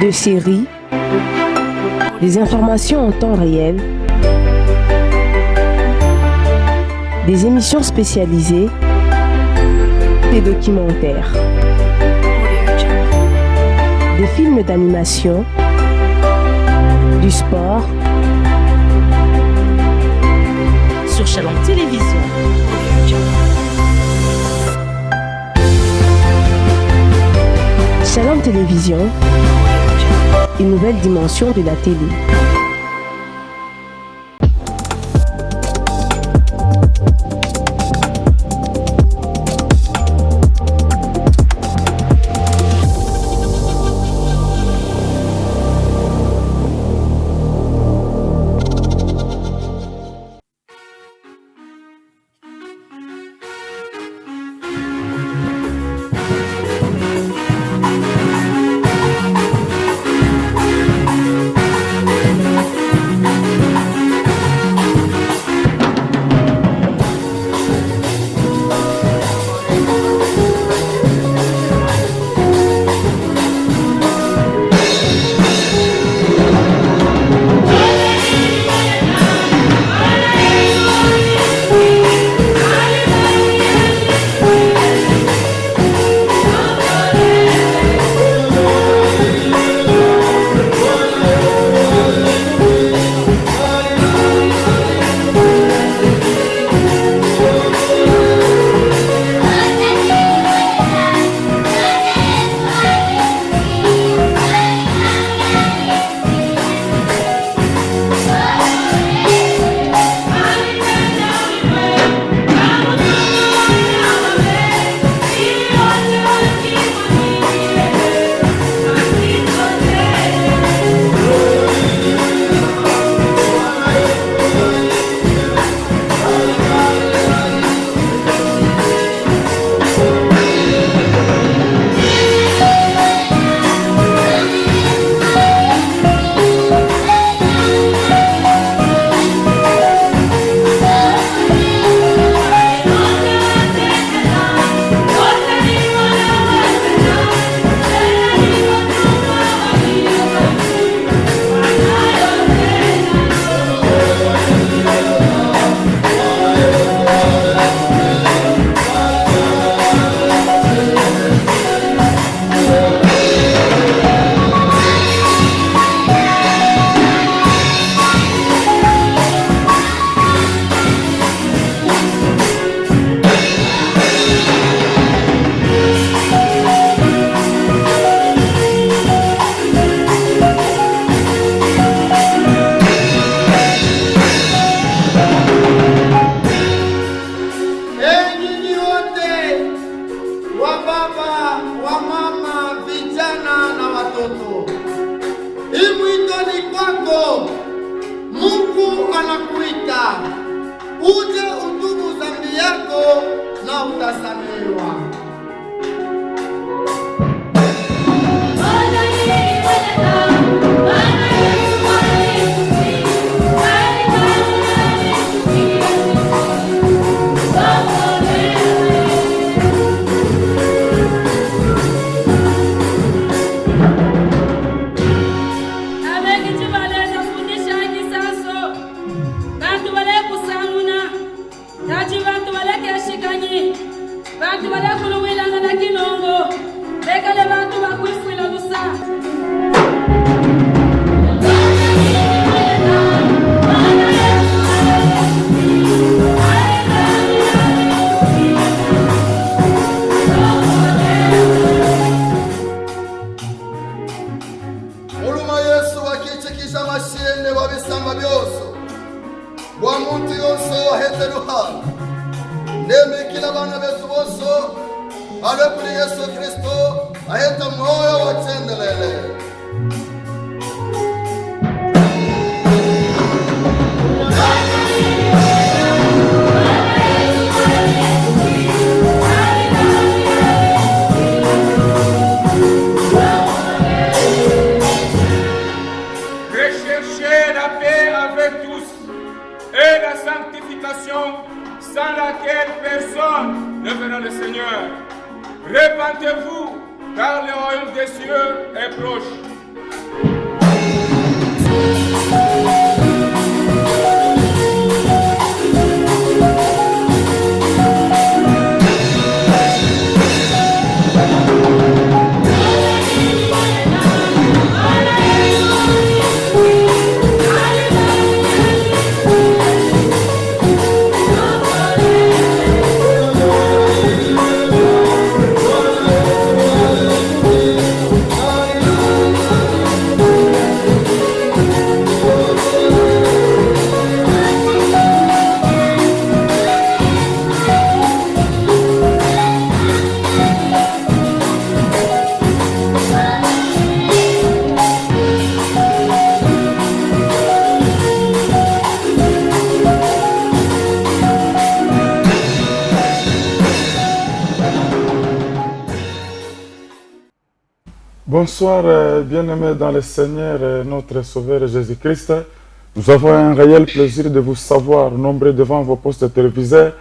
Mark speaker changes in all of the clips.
Speaker 1: de séries, des informations en temps réel, des émissions spécialisées, des documentaires, des films d'animation, du sport,
Speaker 2: sur Shalom Télévision.
Speaker 1: Shalom Télévision, une nouvelle dimension de la télé.
Speaker 3: Sans laquelle personne ne verra le Seigneur. Répandez-vous, car le royaume des cieux est proche.
Speaker 4: Bonsoir, bien-aimés dans le Seigneur, notre Sauveur Jésus-Christ. Nous avons un réel plaisir de vous savoir nombreux devant vos postes téléviseurs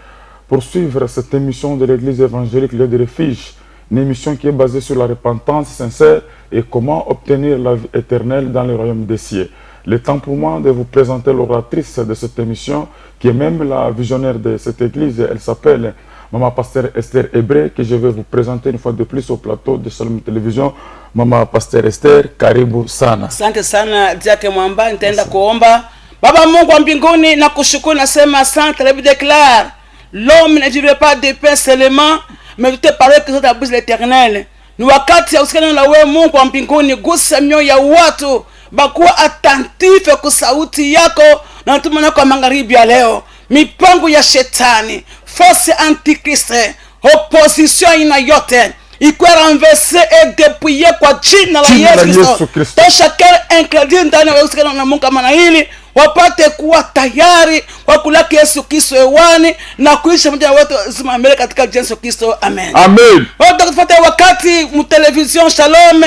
Speaker 4: pour suivre cette émission de l'Église évangélique Lieu de Refuge, une émission qui est basée sur la repentance sincère et comment obtenir la vie éternelle dans le royaume des cieux. Le temps pour moi de vous présenter l'oratrice de cette émission, qui est même la visionnaire de cette église. Elle s'appelle Maman Pasteur Esther Hébré, que je vais vous présenter une fois de plus au plateau de Shalom Télévision. Mama Pasteur Esther, karibu sana.
Speaker 5: Asante sana Diake Mwamba, nitaenda kuomba. Baba Mungu wa mbinguni, nakushukuru, nasema asante. La Bible déclare, l'homme ne vivrait pas de pain seulement, mais de tes paroles qui sont à la bouche de l'Éternel. Ni wakati ya usikani na wewe Mungu wa mbinguni, gusa mioyo ya watu bakuwa attentif kwa sauti yako, na tumana kwa magharibi ya leo. Mipango ya shetani, force antikriste, opposition ina yote ikuwa renversé et dépouillé kwa jina la Yesu Kristo. Chacun incrédule ndani ya usikani na Mungu kama na hili wapate kuwa tayari kwa kulaki Yesu Kristo hewani na kuishi pamoja na watu wazima mbele katika Yesu Kristo. Amen.
Speaker 4: Amen.
Speaker 5: Watu kufuata wakati mu television Shalom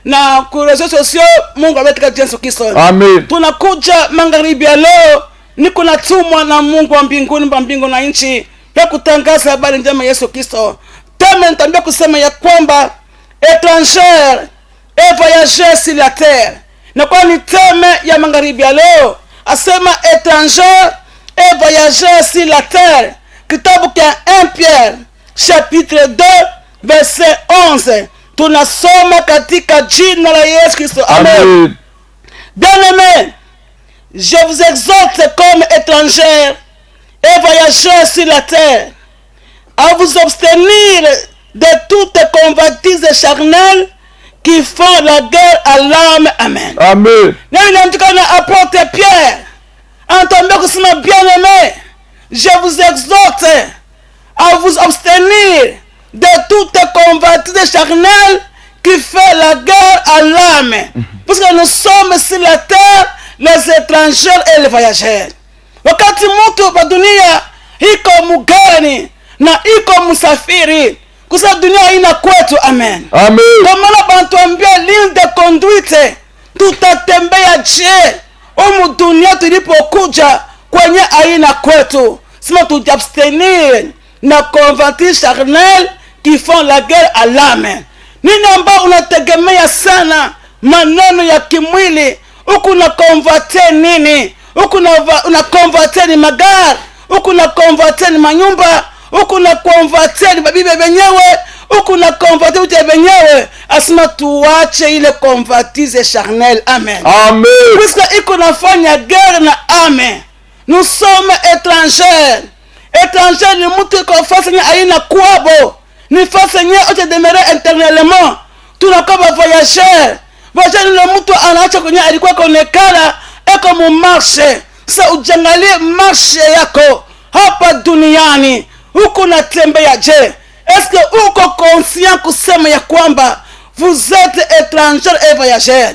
Speaker 5: na ku réseaux sociaux, Mungu awetu Yesu Kristo.
Speaker 4: Amen.
Speaker 5: Tunakuja magharibi ya leo, niko natumwa na Mungu wa mbinguni, mbingu na nchi, ya kutangaza habari njema Yesu Kristo. Teme nitambia kusema ya kwamba étranger et voyageur sur la terre. Na kwa ni teme ya magharibi ya leo, asema étranger et voyageur sur la terre. Kitabu cha 1 Pierre chapitre 2 verset 11. Tunasoma katika jina la Yesu Kristo. Amen. Bien-aimés, je vous exhorte comme étrangers et voyageurs sur la terre à vous abstenir de toute convoitise charnelle qui font la guerre à l'âme. Amen.
Speaker 4: Amen.
Speaker 5: Apôtre Pierre, entendez que c'est bien-aimé, je vous exhorte à vous abstenir de toute convoitise charnelle qui fait la guerre à l'âme. Parce que nous sommes sur la terre les étrangers et les voyageurs. Wakati mtu wa dunia iko mugeni na iko msafiri, kusa dunia ina kwetu. Amen.
Speaker 4: Amen.
Speaker 5: Kwa maana bantuambia ligne de conduite, tutatembea je dunia tulipokuja kwenye aina kwetu. Sima tujabstenir na convoitise charnelle qui font la guerre à l'âme. Nini ambao unategemea sana maneno ya kimwili, huku na convoite nini? Huku na convoite ni magari, huku na convoite ni manyumba, huku na convoite ni babibe benyewe, huku na convoite ute benyewe. Asema tuache ile convoitise charnelle. Amen.
Speaker 4: Amen.
Speaker 5: Puisque iko nafanya guerre na ame. Nous sommes étrangers. Étranger ni mtu kwa fasi nye aina kwabo. Ni fasi nye ote demere internellement. Tunakuwa voyageur. Voyageur ni mtu anaacha kwenye alikuwa konekala eko mu marche. Sasa ujangalie marche yako hapa duniani. Huku natembea je? Est-ce que uko conscient kusema ya kwamba vous êtes étranger et voyageur?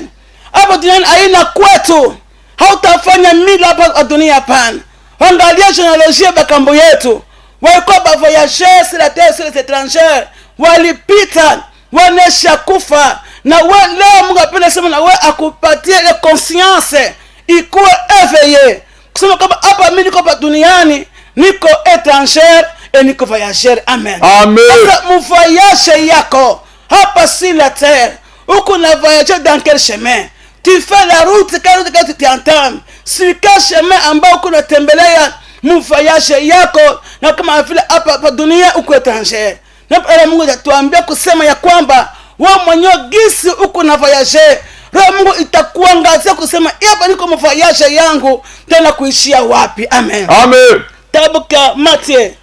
Speaker 5: Hapa duniani aina kwetu. Hautafanya mila hapa dunia hapana. Angalia genealogie bakambo yetu. Walikuwa ba voyageurs sur la terre, sur les étrangers. Walipita, wanesha kufa. Na leo Mungu apenda sema na wewe akupatie ile conscience ikuwe éveillée. Kusema kama hapa mimi niko duniani, niko étranger et niko voyageur. Amen.
Speaker 4: Amen.
Speaker 5: Sasa mu voyage yako hapa sur la terre, uko na voyager dans quel chemin? Tu fais la route quand tu t'entends. Sur quel chemin ambao uko natembelea mu voyage yako, na kama vile hapa dunia uko étranger. Na Mungu atatuambia kusema ya kwamba wewe mwenyewe gisi uko na voyage, roho Mungu itakuangazia kusema hapa niko mu voyage yangu, tena kuishia wapi? Amen.
Speaker 4: Amen.
Speaker 5: Kitabu cha Matthieu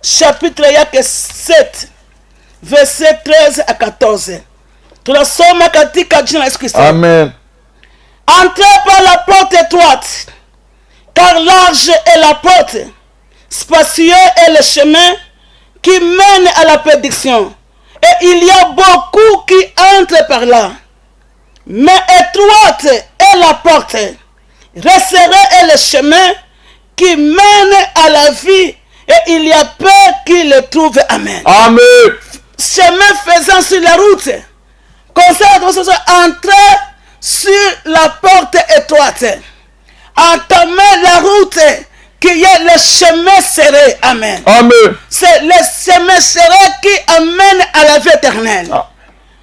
Speaker 5: chapitre yake 7 verset 13 à 14. Tunasoma katika jina la Yesu Kristo.
Speaker 4: Amen.
Speaker 5: Entrez par la porte étroite, car large est la porte, spacieux est le chemin qui mène à la perdition, et il y a beaucoup qui entrent par là. Mais étroite est la porte, resserré est le chemin qui mène à la vie, et il y a peu qui le trouvent. Amen.
Speaker 4: Amen.
Speaker 5: Chemin faisant sur la route, Conseil entrer sur la porte étroite. Entamer la route qui est le chemin serré. Amen.
Speaker 4: Amen.
Speaker 5: C'est le chemin serré qui amène à la vie éternelle.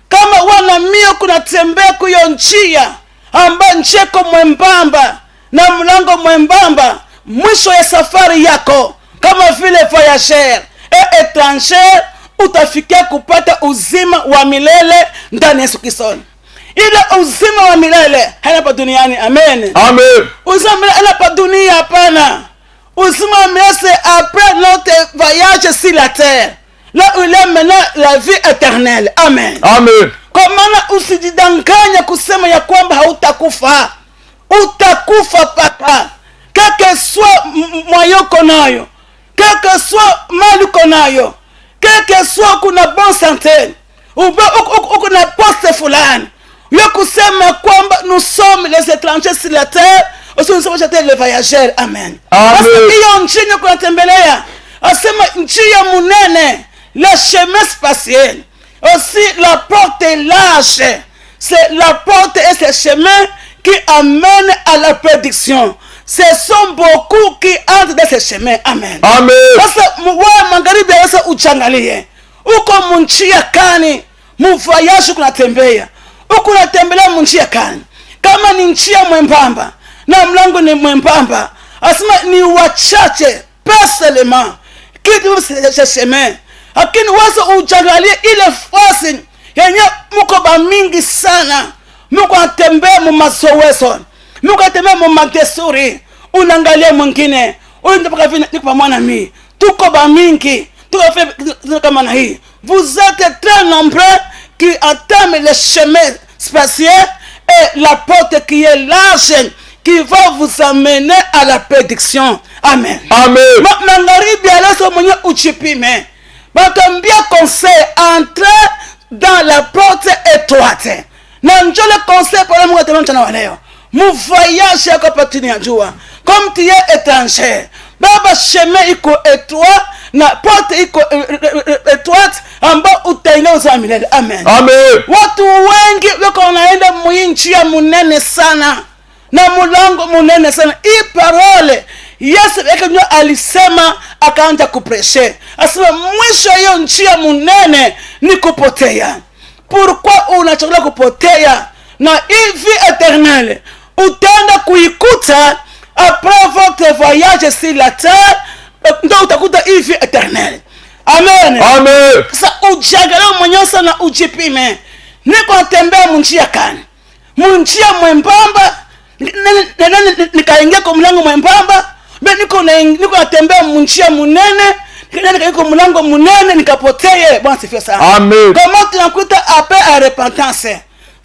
Speaker 5: Kama wanamio kunatembea kuyo njia amba njeko mwembamba na mlango mwembamba, mwisho ya safari yako kama vile voyageur et étranger utafikia kupata uzima wa milele ndani ya Yesu Kristo. Ile uzima wa milele haina pa duniani. Amen.
Speaker 4: Amen.
Speaker 5: Uzima wa milele haina pa dunia, hapana. Uzima wa milele c'est après notre voyage sur la terre. Là où il est maintenant la vie éternelle. Amen.
Speaker 4: Amen.
Speaker 5: Kwa maana usijidanganya kusema ya kwamba hautakufa. Utakufa paka. Quel que soit moyen uko nayo, quel que soit mal uko nayo, quel que soit kuna bonne santé, uko na poste fulani, yo kusema kwamba nous sommes les étrangers sur la terre, aussi nous sommes les voyageurs. Amen. Parce que hiyo nchi kuna tembelea, asema nchi ya munene, le chemin spatial, aussi la porte est large, c'est la porte et ce chemin qui amène à la prédiction. Ce sont beaucoup qui entrent dans ce chemin. Amen.
Speaker 4: Amen.
Speaker 5: Sasa wa magharibi sasa uchangalie. Uko munchia kani, mu voyage kunatembea. Uko unatembelea munchia kani. Kama ni njia mwembamba na mlango ni mwembamba, asema ni wachache personnellement qui trouvent ce chemin. Lakini wasa uchangalie ile fasi yenye muko ba mingi sana. Muko atembea mu masoweso. Muko atembea mu madesuri. Unangalia mwingine. Huyu mpaka vile niko pamoja na mimi. Tuko ba mingi. Tuko kama na hii. Vous êtes très nombreux qui attendent le chemin spatial et la porte qui est large qui va vous amener à la prédiction. Amen.
Speaker 4: Amen.
Speaker 5: Magharibi alaso mwenye uchipime. Batambia conseil, entrer dans la porte étroite. Na njole conseil pour moi tellement tena waleo. Mu voyage yako patini ya jua. Comme tu es étranger. Baba chemin iko étroit na porte iko étroite amba utaingia uzima milele. Amen.
Speaker 4: Amen.
Speaker 5: Watu wengi wako wanaenda muinchi ya munene sana. Na mulango munene sana. Hii parole Yesu ndio alisema akaanza kupreshe. Asema mwisho hiyo njia munene ni kupotea. Pourquoi unachagua kupotea? Na hivi éternelle utaenda kuikuta après votre voyage sur la terre, ndio utakuta hivi éternelle. Amen.
Speaker 4: Amen.
Speaker 5: Sasa ujiangalie mwenyewe sana, ujipime. Niko natembea munjia kani? Munjia mwembamba, nikaingia kwa mlango mwembamba. Niko natembea munjia munene, nikaingia kwa mlango munene nikapotea. Bwana sifiwe sana.
Speaker 4: Amen.
Speaker 5: Comment tunakuta appel à repentance?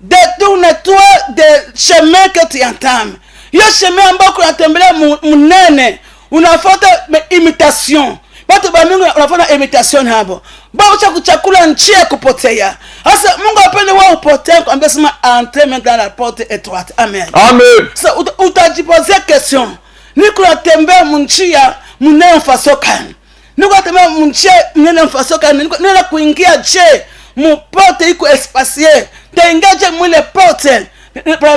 Speaker 5: Détourne-toi des chemins que tu entames. Yo chemin ambako unatembelea munene, unafuata imitation. Watu ba Mungu unafuata imitation hapo. Bao cha kuchakula njia kupotea. Sasa Mungu apende wao upotee, kwambia sema entrer dans la porte étroite. Amen.
Speaker 4: Amen.
Speaker 5: Sasa utajiposer question. Niko natembea munjia munene faso kani? Niko natembea munjia munene faso kani? Niko kuingia je mu porte iko espacier. Taingaje mwile porte.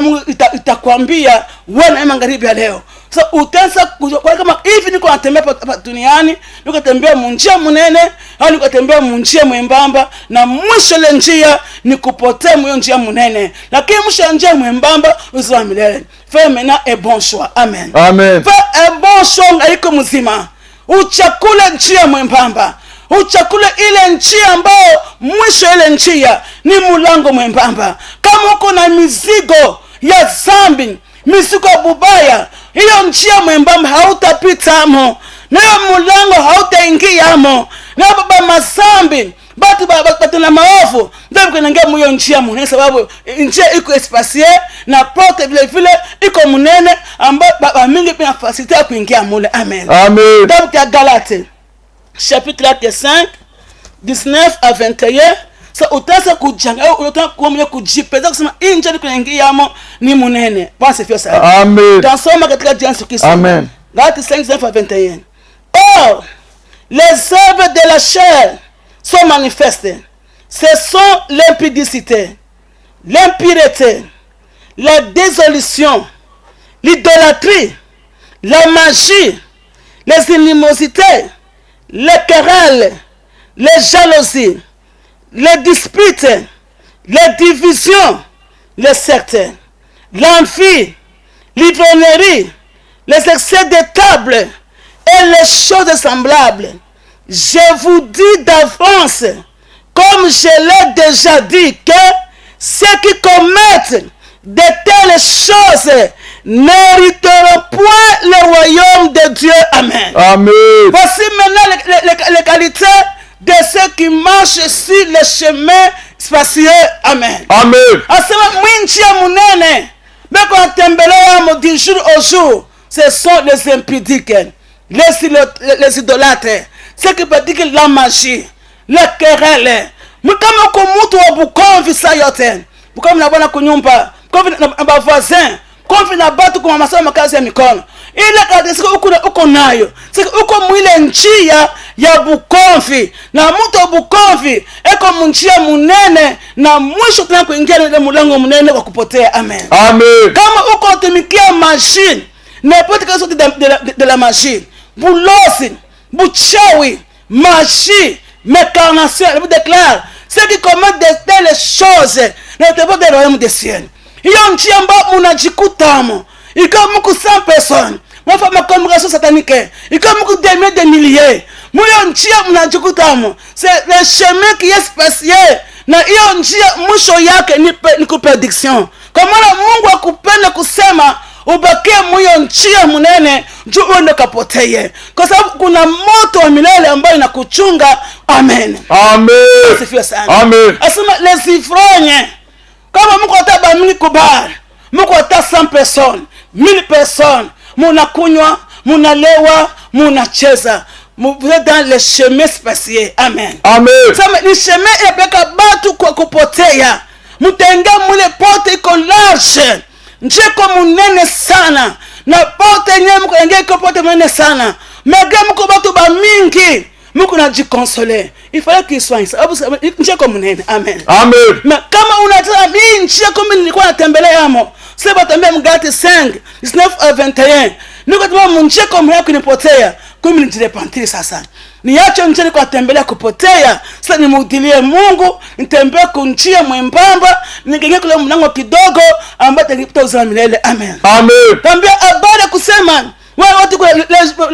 Speaker 5: Mungu itakwambia wewe magharibi ya leo. Sasa utaanza kwa kama hivi niko natembea hapa duniani, niko tembea munjia munene, au niko tembea munjia mwembamba, na mwisho ile njia ni kupotea mwe njia munene. Lakini mwisho njia mwembamba uzima milele. Fais maintenant un bon choix. Amen.
Speaker 4: Amen.
Speaker 5: Fais un bon choix haiko mzima. Uchakule njia mwembamba. Uchakule ile njia ambao mwisho ile njia ni mulango mwembamba. Kama uko na mizigo ya zambi, mizigo bubaya, hiyo njia mwembamba hautapita hamo. Na mulango hautaingia hamo. Na baba mazambi, batu na maovu, ndio kunaingia mwe njia munene, sababu njia iko espacier na porte vile vile iko munene ambao baba mingi pia facilite kuingia mule. Amen.
Speaker 4: Amen.
Speaker 5: Donc ya Galate chapitre 5 19 à 21, ça utaanza kujanga, utaanza kuomba kujipeza kusema nje ni kuingia hamo ni munene. Bwana sifiwe sana.
Speaker 4: Amen.
Speaker 5: Tansoma katika Jean Christ.
Speaker 4: Amen.
Speaker 5: Galate 5 19 à 21. Or, les œuvres de la chair sont manifestes. Ce sont l'impudicité, l'impureté, la désolution, l'idolâtrie, la magie, les animosités, les querelles, les jalousies, les disputes, les divisions, les sectes, l'envie, l'ivrognerie, les excès de table et les choses semblables. Je vous dis d'avance, comme je l'ai déjà dit, que ceux qui commettent de telles choses n'hériteront point le royaume de Dieu. Amen.
Speaker 4: Amen.
Speaker 5: Voici maintenant les qualités de ceux qui marchent sur le chemin spacieux. Amen.
Speaker 4: Amen.
Speaker 5: Asema mwinchi ya munene beko atembelea mo du jour au jour. Ce sont les impudiques, les idolâtres, ceux qui pratiquent la magie, les querelles. Kama uko mtu wa Bukomvi saa yote, Bukomvi na bwana kunyumba, Bukomvi na bavoisin, Bukomvi na batu kwa masomo makazi ya mikono. Ile kadisi uko nayo. Sika uko mwile njia ya Bukomvi. Na mtu wa Bukomvi eko njia munene na mwisho tena kuingia ile mulango munene kwa kupotea. Amen.
Speaker 4: Amen.
Speaker 5: Kama uko tumikia machine, n'importe quelle sorte de la magie, boulosi, bouchawi, magie, mécarnation, elle vous déclare, ceux qui commettent de telles choses n'étaient pas des royaumes des cieux. Il y a un tiamba munajikutamo, il y a beaucoup 100 personnes, moi fais ma congrégation satanique, il y a beaucoup de milliers, moi il y a un tiamba munajikutamo, c'est le chemin qui est spécial, na hiyo njia mwisho yake ni kuprediction. Kwa maana Mungu akupenda kusema ubakie mwiyo njia munene juu uende kapoteye. Kwa sababu kuna moto wa milele ambayo inakuchunga. Amen.
Speaker 4: Amen.
Speaker 5: Asifiwe sana.
Speaker 4: Amen.
Speaker 5: Asema les ivrognes. Kama mko ataba mili kubar, mko ata 100 personnes, 1000 personnes, munakunywa, munalewa, munacheza. Vous êtes dans le chemin spécial. Amen.
Speaker 4: Amen.
Speaker 5: Sama ni chemin epeka batu kwa kupotea. Mutenga mule pote iko large. Njeko munene sana. Na pote nye mko enge iko pote munene sana. Mege mko batu ba mingi. Mko na jikonsole. Il fallait qu'il soit ici. Njeko munene. Amen.
Speaker 4: Amen.
Speaker 5: Mais kama unataka hii njeko mimi nilikuwa natembelea hamo. Sasa tembea Mgalati 5, 19 à 21. Niko tuma njeko munene kunipotea. Kumi nijirepantili sasa. Niache njeni kwa tembelea kupotea. Sasa nimudilie Mungu. Nitembea kunjia mwembamba. Ningenge kule mlango kidogo ambayo tengipita uzima milele. Amen.
Speaker 4: Amen.
Speaker 5: Tambia habari kusema wewe watu kwa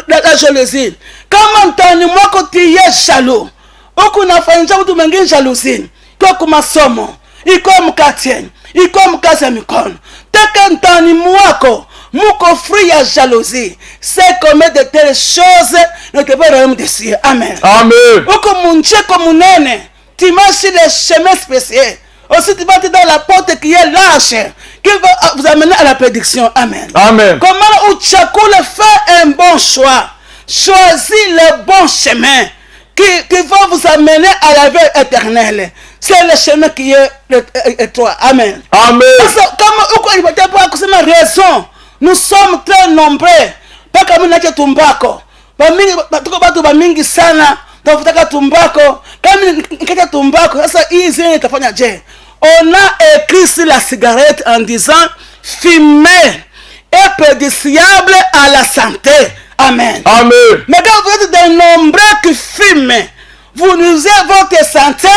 Speaker 5: la jalousie. Kama mtani mwako tiye jalo. Huku nafanyisha mtu mwingine jalousie. Kwa kumasomo. Iko mkate. Iko mkazi ya mikono. Teka mtani mwako. Muko free ya jalousie. C'est comme de telles choses ne te pas royaume des cieux. Amen.
Speaker 4: Amen.
Speaker 5: Uko muncheko munene. Tu marches sur le chemin spécial. Aussi tu vas te dans la porte qui est large. Qui va vous amener à la prédiction. Amen.
Speaker 4: Amen.
Speaker 5: Comment Uchakule fait un bon choix. Choisis le bon chemin. Qui va vous amener à la vie éternelle. C'est le chemin qui est toi. Amen.
Speaker 4: Amen.
Speaker 5: Parce que comme uko ibata pas kusema raison. Nous sommes très nombreux. Paka mimi nache tumbako. Ba mingi tuko batu ba mingi sana. Tunataka tumbako. Kama nikata tumbako sasa hii zile itafanya je? On a écrit sur la cigarette en disant fumer est préjudiciable à la santé. Amen.
Speaker 4: Amen.
Speaker 5: Mais quand vous êtes des nombreux qui fument, vous nuisez votre santé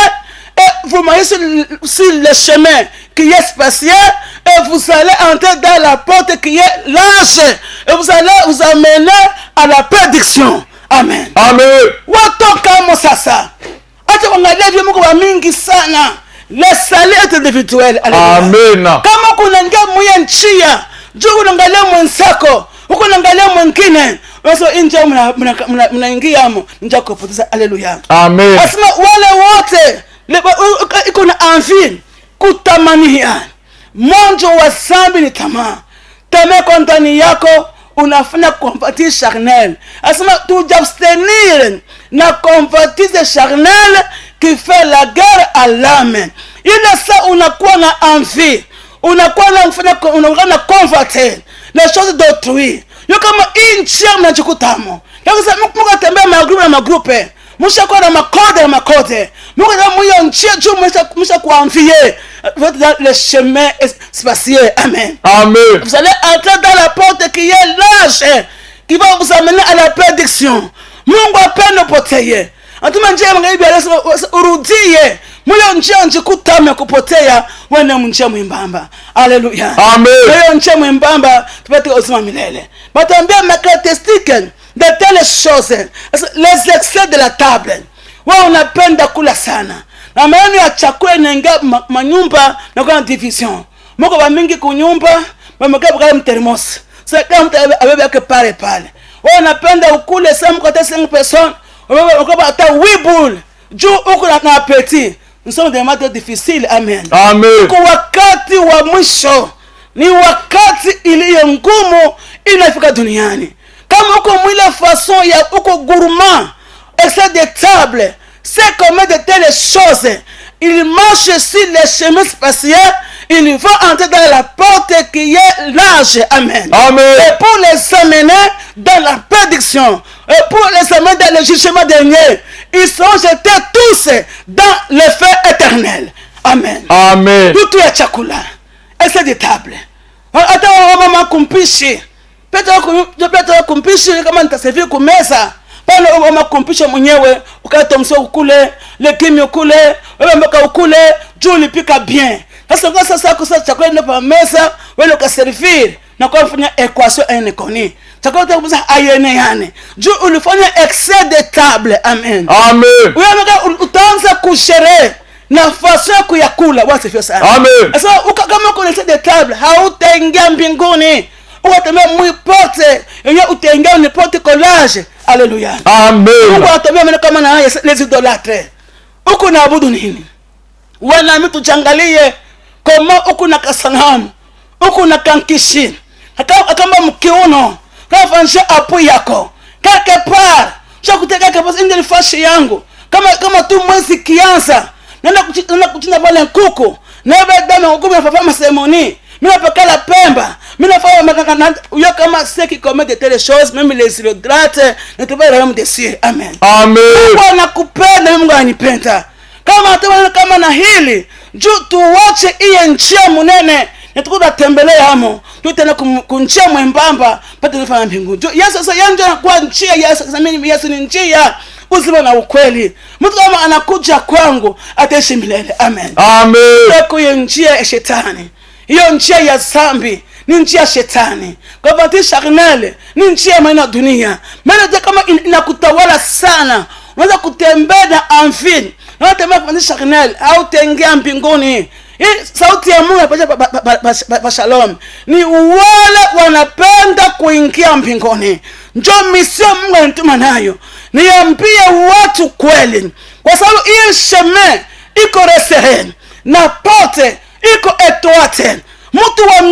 Speaker 5: et vous marchez sur le chemin qui est spécial et vous allez entrer dans la porte qui est large et vous allez vous amener à la prédiction. Amen.
Speaker 4: Amen.
Speaker 5: Watu kama sasa hata wangalia vile Mungu wa mingi sana le salut est individuel.
Speaker 4: Amen.
Speaker 5: Kama kunaingia mwenye njia juu unaangalia mwenzako huko unaangalia mwingine wewe nje mnaingia hapo nje kupoteza. Haleluya.
Speaker 4: Amen.
Speaker 5: Asema wale wote iko na envie kutamania mwanzo wa zambi ni tamaa. Tamaa kwa ndani yako unafanya convoitise charnel. Asema t'abstenir na convoitise charnel qui fait la guerre à l'âme. Ile saa unakuwa na envie, unakuwa na kufanya unaona convoiter les choses d'autrui. Yo kama inchi mnachokutamo. Yako sasa mko tembea magroupe na magroupe. Mshakuwa na makode. Mungu ndio mwiyo njia juu msha kuanvier. Votre dans le chemin spacieux. Amen.
Speaker 4: Amen.
Speaker 5: Vous allez entrer dans la porte qui est large, qui va vous amener à la prédiction. Mungu apende upoteye. Atuma njia magharibi urudie. Mwiyo njia njikutame kupotea. Wene njia mwembamba. Alléluia.
Speaker 4: Amen.
Speaker 5: Mwiyo njia mwembamba tupate uzima milele. Batambia ma caractéristique de telles choses, les excès de la table. Wao unapenda kula sana. Na maana ya chakula inaingia manyumba na kwa division. Moko ba mingi kunyumba, bamekaa kwa mtermos. Sasa kama mtu abebe yake pale. Wao unapenda ukule sana kwa 5 personnes. Wao hata 8 boules. Juu uko na appétit. Nous sommes des moments difficiles. Amen.
Speaker 4: Amen.
Speaker 5: Kwa wakati wa mwisho ni wakati iliyo ngumu inafika duniani. Kama uko mwile façon ya uko gourmand, excès de table, c'est comme de telles choses. Il marche sur les chemins spacieux, il va entrer dans la porte qui est large. Amen.
Speaker 4: Amen.
Speaker 5: Et pour les amener dans la prédiction, et pour les amener dans le jugement dernier, ils sont jetés tous dans le feu éternel. Amen.
Speaker 4: Amen.
Speaker 5: Tout est chakula. Excès de table. Hata mama kumpishi. Petro kumpishi kama nitaservir kumeza. Pale mama kumpisha mwenyewe ukata mso ukule, lekimi ukule, wewe mpaka ukule, juu ulipika bien. Sasa kusa chakula ndio pa meza, wewe ukaservir na kwa kufanya equation inekoni. Chakula utakuza ayene. Juu ulifanya excès de table. Amen.
Speaker 4: Amen.
Speaker 5: Wewe utaanza kusherehe nafasi ya kuyakula. Wasifio sana.
Speaker 4: Amen.
Speaker 5: Sasa kama uko excès de table, hautaingia mbinguni. Utatembea mwipote, yenyewe utaingia ni porte collage. Alléluia.
Speaker 4: Amen.
Speaker 5: Mungu atatembea mimi kama na haya les idolâtres. Uko naabudu nini? Wana mtu jangalie kama uko na kasanamu, uko na kankishi. Kama mkiuno, kama fanisha apu yako. Quelque part, chakuteka kwa nje fashi yangu. Kama tu mwezi kianza, naenda kuchinja pale kuku. Na baada ya kukumia fafa masemoni. Mimi napakala Pemba. Mimi nafanya uyo kama seki comme de telles choses, même les idolâtres ne te pas royaume des cieux. Amen.
Speaker 4: Amen.
Speaker 5: Mungu anakupenda, Mungu anipenda. Kama na hili, juu tuwache iye njia munene, na tukuda tembelea hamo. Tutena kunjia mwembamba, pata nifanya mbingu. Juu Yesu sasa yanjo anakuwa njia, Yesu ni njia, uzima na ukweli. Mtu kama anakuja kwangu, ataishi milele. Amen.
Speaker 4: Amen.
Speaker 5: Kwa hiyo njia ya shetani, hiyo njia ya zambi ni njia ya shetani. Kwa vati charnel ni njia ya maana dunia. Maana kama inakutawala sana, unaweza kutembea na envie, na kutembea kwa charnel au tengea mbinguni. Hii sauti ya Mungu pa shalom ni wale wanapenda kuingia mbinguni. Njoo misio Mungu anituma nayo. Niambie watu kweli. Kwa sababu hii chemin iko resserré na porte iko étroite. Mtu wa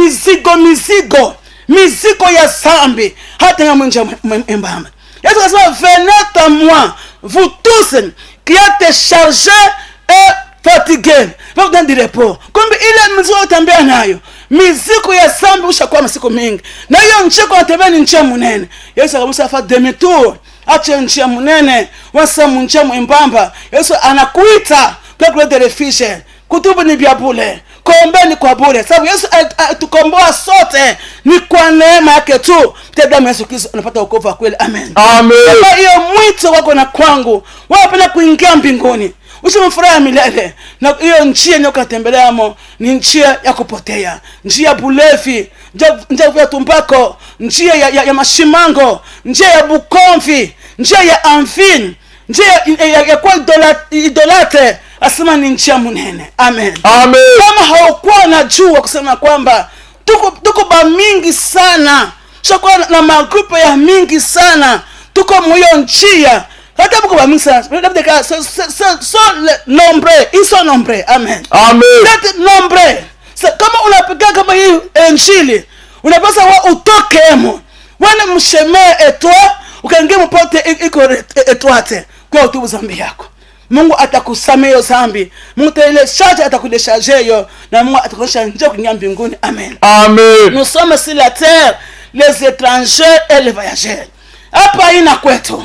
Speaker 5: mizigo ya zambi hata na mwenja mbamba. Yesu akasema venez à moi vous tous qui êtes chargés et fatigués, vous donner du repos. Kumbe ile mzigo utembea nayo, mizigo ya zambi ushakuwa masiku mingi. Na hiyo ncheko unatembea ni njia munene. Yesu akamwambia fa demi-tour. Acha njia munene, wasa njia mwembamba. Yesu anakuita kwa kuleta refuge. Kutubu ni bia bure. Kuombeni kwa bure. Sababu Yesu tukomboa sote ni kwa neema yake tu. Damu Yesu Kristo unapata wokovu wa kweli. Amen.
Speaker 4: Amen.
Speaker 5: Kwa hiyo mwito wako na kwangu, wapenda kuingia mbinguni. Usimfurahi milele. Na hiyo njia nyokatembeleamo ni njia ya kupotea. Njia ya bulevi, njia ya tumbako, njia ya mashimango, njia ya bukomvi, njia ya amfin, njia ya kwa idolate. Asema ni njia munene. Amen.
Speaker 4: Amen.
Speaker 5: Kama haukuwa na jua kusema kwamba tuko ba mingi sana, shakuwa na magrupe ya mingi sana, tuko moyo njia, hata buko ba mingi sana, ils sont nombreux. Amen.
Speaker 4: Amen.
Speaker 5: C'est nombreux. Kama unapiga kama hii injili, unapaswa wa utokemo. Wana msheme etwa, ukaingia mpote iko etwate kwa utubu zambi yako. Mungu atakusamehe zambi. Mungu tele charge atakuleshaje yo na Mungu atakuonyesha njia kuingia mbinguni. Amen.
Speaker 4: Amen.
Speaker 5: Nous sommes sur la terre les étrangers et les voyageurs. Hapa ina kwetu.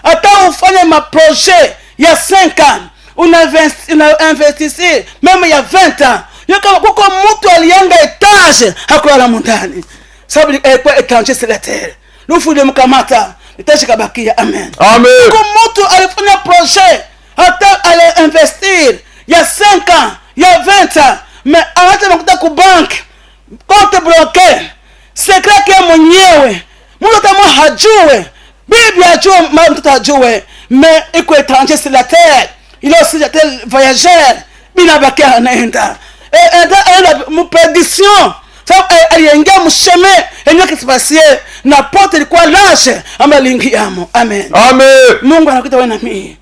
Speaker 5: hata ufanye maprojet ya 5 ans, unainvestisi meme ya 20 ans. Kama kuko mtu alianga etage hakulala mundani sababu kwa étranger sur la terre, nufude mkamata etage kabakia. Amen,
Speaker 4: Amen.
Speaker 5: kuko mtu alifanya projet hata aliinvestir ya 5 ans ya 20 ans, mais hata nakuta ku bank compte bloqué, secret ya mwenyewe mtu kama hajue, bibi hajue, mtu hajue, mais iko étranger sur la terre, il est aussi tel voyageur bina bakia anaenda mu perdition sababu aliingia msheme yenye kisipasie na pote ilikuwa large ama lingiamo. Amen,
Speaker 4: Amen.
Speaker 5: Mungu anakuita wewe na mimi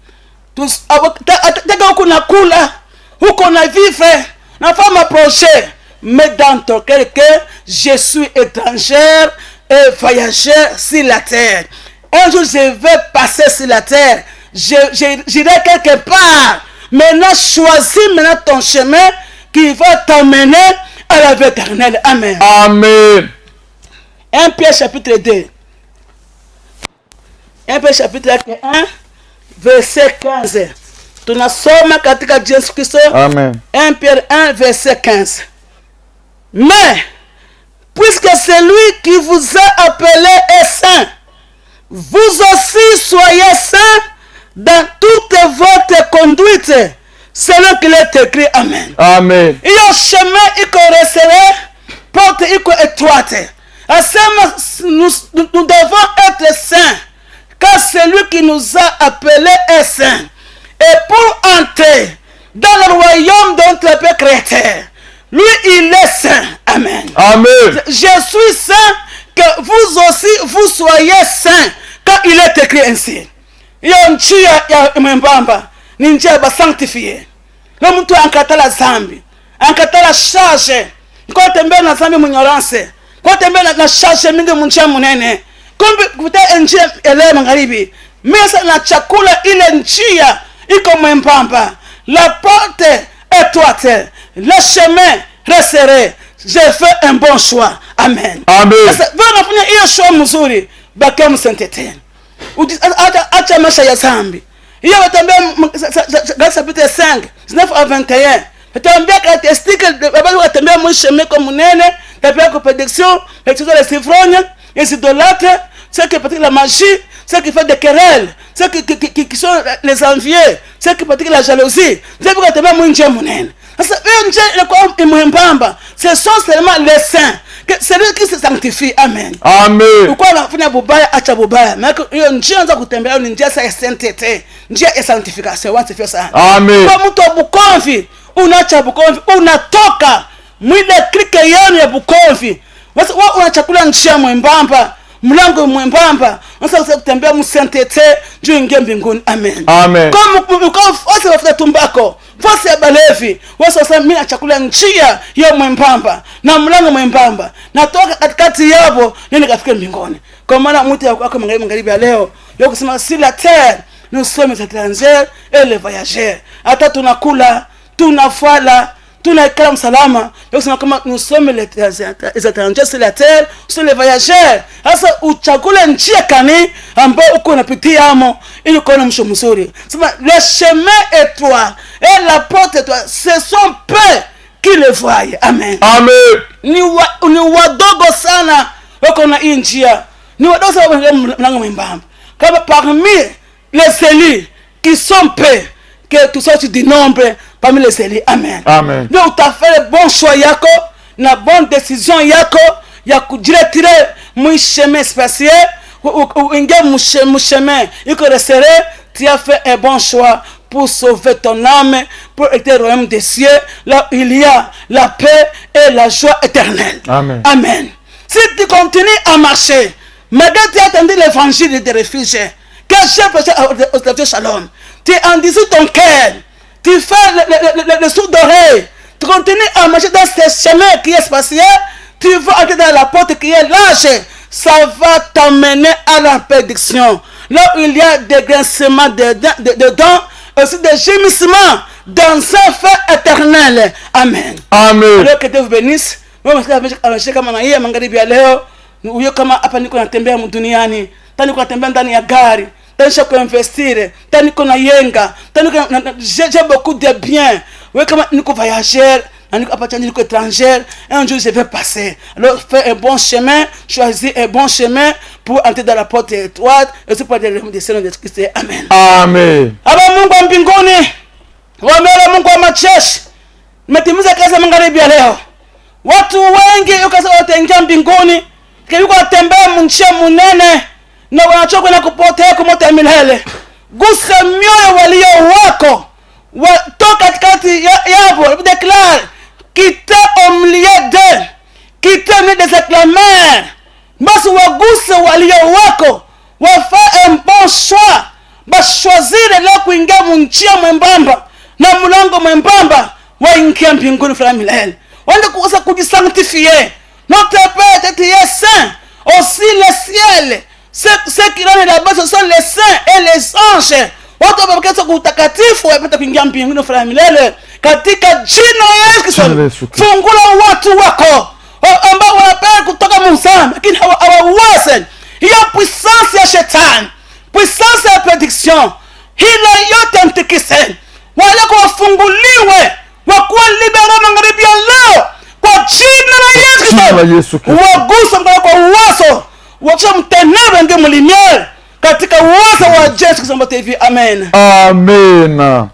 Speaker 5: taka huko nakula huko na vivre na fama projet, mais dans ton cœur que je suis étrangère et voyageur sur la terre. Un jour je vais passer sur la terre, j'irai quelque part. Maintenant choisis maintenant ton chemin qui va t'emmener à la vie éternelle. Amen,
Speaker 4: Amen.
Speaker 5: 1 Pierre chapitre 2. 1 Pierre chapitre 1 verset 15. Tunasoma katika Yesu Kristo.
Speaker 4: Amen.
Speaker 5: 1 Pierre 1 verset 15. Mais puisque celui qui vous a appelé est saint, vous aussi soyez saints dans toute votre conduite, selon qu'il est écrit. Amen,
Speaker 4: Amen.
Speaker 5: Iyo chemin iko resserré, porte iko étroite. Asema nous devons être saints, car celui qui nous a appelés est saint. Et pour entrer dans le royaume de notre Père Créateur, lui il est saint. Amen,
Speaker 4: Amen.
Speaker 5: Je suis saint, que vous aussi vous soyez saints, car il est écrit ainsi. Iyo njia ya mwembamba ni njia ya sanctifié. Na mtu ankatala zambi, ankatala charge, kwa tembea na zambi mwenyorance, kwa tembea na charge mingi munjia munene. Kumbi kupita njia ele magharibi, mesa na chakula ile njia iko mwembamba. La porte étroite, le chemin resserré. J'ai fait un bon choix. Amen,
Speaker 4: Amen.
Speaker 5: Sasa vana fanya hiyo choix mzuri, bakia msentete. Acha maisha ya zambi. Iyo watambia Galatiens chapitre 5 19 à 21. Watambia caractéristique baba watambia msheme comme munene, tapia ko prédiction, les civrognes, les idolâtres, ceux qui pratiquent la magie, ceux qui font des querelles, ceux qui sont les envieux, ceux qui pratiquent la jalousie. Ndipo watambia mwenje munene. Sasa hiyo nje ilikuwa imwembamba. Ce sont seulement les saints. C'est lui qui se sanctifie. Amen,
Speaker 4: Amen.
Speaker 5: Uko anafanya bubaya, acha bubaya. Maana hiyo njia anza kutembea ni njia ya sainteté, njia ya sanctification. Wasifia sana.
Speaker 4: Amen.
Speaker 5: Kwa mtu wa Bukomvi, unaacha Bukomvi, unatoka mwile krike yenu ya Bukomvi. Wasa wewe unachakula njia mwembamba, mlango mwembamba. Unaweza kutembea msainteté juu ingie mbinguni. Amen,
Speaker 4: Amen.
Speaker 5: Kama uko fasi wafuta tumbako, fasi ya balevi, wasa mimi nachakula njia ya mwembamba na mlango mwembamba, natoka katikati yao nini kafika mbinguni. Kwa maana mtu wako magharibi ya leo yoko kusema si la terre nous sommes étrangers et les voyageurs. Hata tunakula, tunafala, tunaikala msalama, yoko kusema kama nous sommes les étrangers sur la terre, sur les voyageurs. Sasa uchakule njia kani ambayo uko unapitia amo ili kuona msho mzuri. Sema le chemin étroit et la porte étroite, ce sont peu qui le voient. Amen,
Speaker 4: Amen.
Speaker 5: Ni wadogo sana wako na hii njia, ni wadogo sana mlango mwembamba. Kama parmi les élus qui sont peu, que tu sortes du nombre parmi les élus. Amen,
Speaker 4: Amen.
Speaker 5: Donc tu as fait le bon choix yako na bonne décision yako ya kujiretire mu chemin spatial uingie mu chemin iko resserré. Tu as fait un bon choix pour sauver ton âme, pour être au royaume des cieux, là où il y a la paix et la joie éternelle.
Speaker 4: Amen.
Speaker 5: Amen. Si tu continues à marcher, malgré tu as entendu l'évangile des réfugiés, que j'ai prêché au Dieu Shalom, tu endurcis ton cœur, tu fais le sourd d'oreille, tu continues à marcher dans ce chemin qui est spatial, tu vas entrer dans la porte qui est large, ça va t'amener à la prédiction. Là où il y a des grincements de dents, aussi des gémissements dans un feu éternel. Amen.
Speaker 4: Amen.
Speaker 5: Alors que Dieu vous bénisse. Kama na hii magharibi ya leo, huyo kama hapa niko natembea duniani, tani niko natembea ndani ya gari, Tant que je investir, tant qu'on a yenga, tant que j'ai beaucoup de biens. Oui, comme nous voyageurs, nous appartenons à étrangers, un jour je vais passer. Alors fais un bon chemin, choisis un bon chemin pour entrer dans la porte étroite et c'est pour le nom du Seigneur de Christ. Amen.
Speaker 4: Amen.
Speaker 5: Aba Mungu wa mbinguni, wamela Mungu wa majeshi, mmetimiza kazi ya magharibi ya leo. Watu wengi ukasa wataingia mbinguni, yuko watembea mnchia munene na wanachoka na kupotea kwa moto ya milele. Gusa mioyo walio wako, toka katikati yao, déclare, quittez au milieu d'eux, quittez au milieu des acclameurs. Basi waguse walio wako, wafa un bon choix, bashwazire leo kuingia mnchia mwembamba na mlango mwembamba waingia mbinguni fala milele. Wende kukosa kujisanctifier. Notre Père qui est saint, aussi le ciel, ceux qui sont là-bas, ce sont les saints et les anges. Watu wapokeza kutakatifu wapata kuingia mbinguni fala milele katika jina la Yesu. Fungula watu wako ambao wanapenda kutoka mzama lakini hawawezi. Hiyo puissance ya shetani, puissance ya prediction, hile yote mtikise. Wale kuwafunguliwe, wakuwa libera magharibi ya leo kwa jina la Yesu. Wagusa mkono kwa uwaso, wakisha mtenebe ndio mlimiere katika uwaso wa Yesu Kristo TV. Amen.
Speaker 4: Amen.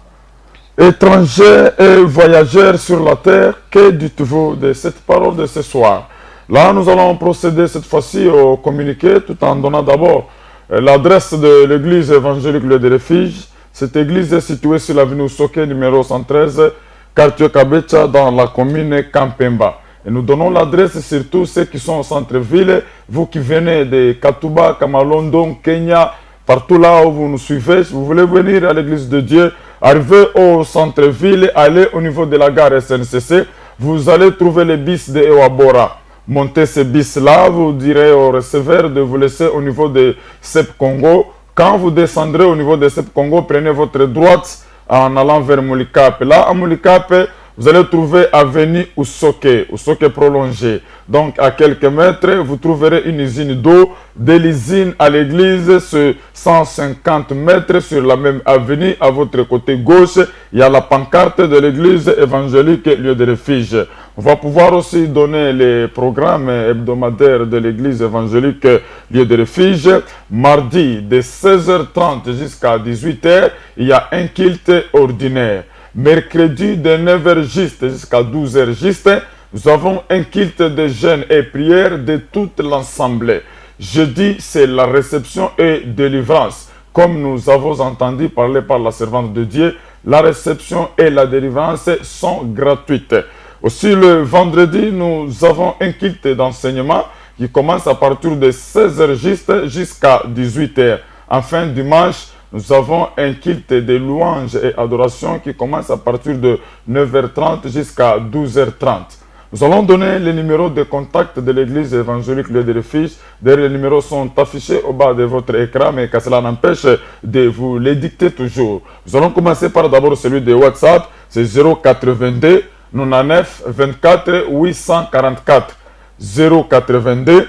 Speaker 4: Étrangers et voyageurs sur la terre, que dites-vous de cette parole de ce soir? Là, nous allons procéder cette fois-ci au communiqué tout en donnant d'abord l'adresse de l'église évangélique Lieu de Refuge. Cette église est située sur l'avenue Soké numéro 113, quartier Kabecha, dans la commune Kampemba. Et nous donnons l'adresse surtout ceux qui sont au centre-ville, vous qui venez de Katuba, Kamalondon, Kenya, partout là où vous nous suivez. Si vous voulez venir à l'église de Dieu, arrivez au centre-ville, allez au niveau de la gare SNCC, vous allez trouver les bis de Ewabora. Montez ces bis-là, vous direz au receveur de vous laisser au niveau de Sep Congo. Quand vous descendrez au niveau de Sep Congo, prenez votre droite en allant vers Moulikap. Là, à Moulikap, vous allez trouver avenue Ousoke prolongé. Donc, à quelques mètres, vous trouverez une usine d'eau. De l'usine à l'église, sur 150 mètres sur la même avenue, à votre côté gauche, il y a la pancarte de l'église évangélique Lieu de Refuge. On va pouvoir aussi donner les programmes hebdomadaires de l'église évangélique Lieu de Refuge. Mardi, de 16h30 jusqu'à 18h, il y a un culte ordinaire. Mercredi, de 9h juste jusqu'à 12h juste, nous avons un culte de jeûne et prière de toute l'assemblée. Jeudi, c'est la réception et délivrance. Comme nous avons entendu parler par la servante de Dieu, la réception et la délivrance sont gratuites. Aussi, le vendredi, nous avons un culte d'enseignement qui commence à partir de 16h juste jusqu'à 18h. Enfin, dimanche, nous avons un culte de louange et adoration qui commence à partir de 9h30 jusqu'à 12h30. Nous allons donner les numéros de contact de l'église évangélique Lieu de Refuge. Les numéros sont affichés au bas de votre écran, mais que cela n'empêche de vous les dicter toujours. Nous allons commencer par d'abord celui de WhatsApp, c'est 082 99 24 844. 082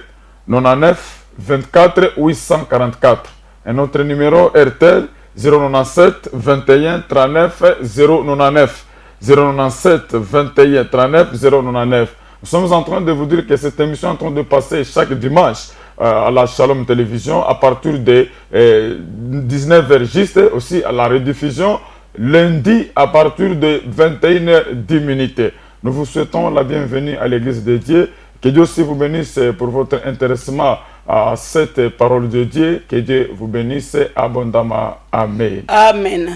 Speaker 4: 99 24 844. Un autre numéro RTL 097 21 39 099. 097 21 39 099. Nous sommes en train de vous dire que cette émission est en train de passer chaque dimanche à la Shalom Télévision à partir de 19h juste, aussi à la rediffusion lundi à partir de 21h10. Nous vous souhaitons la bienvenue à l'église de Dieu. Que Dieu aussi vous bénisse pour votre intéressement à cette parole de Dieu. Que Dieu vous bénisse abondamment. Amen.
Speaker 5: Amen.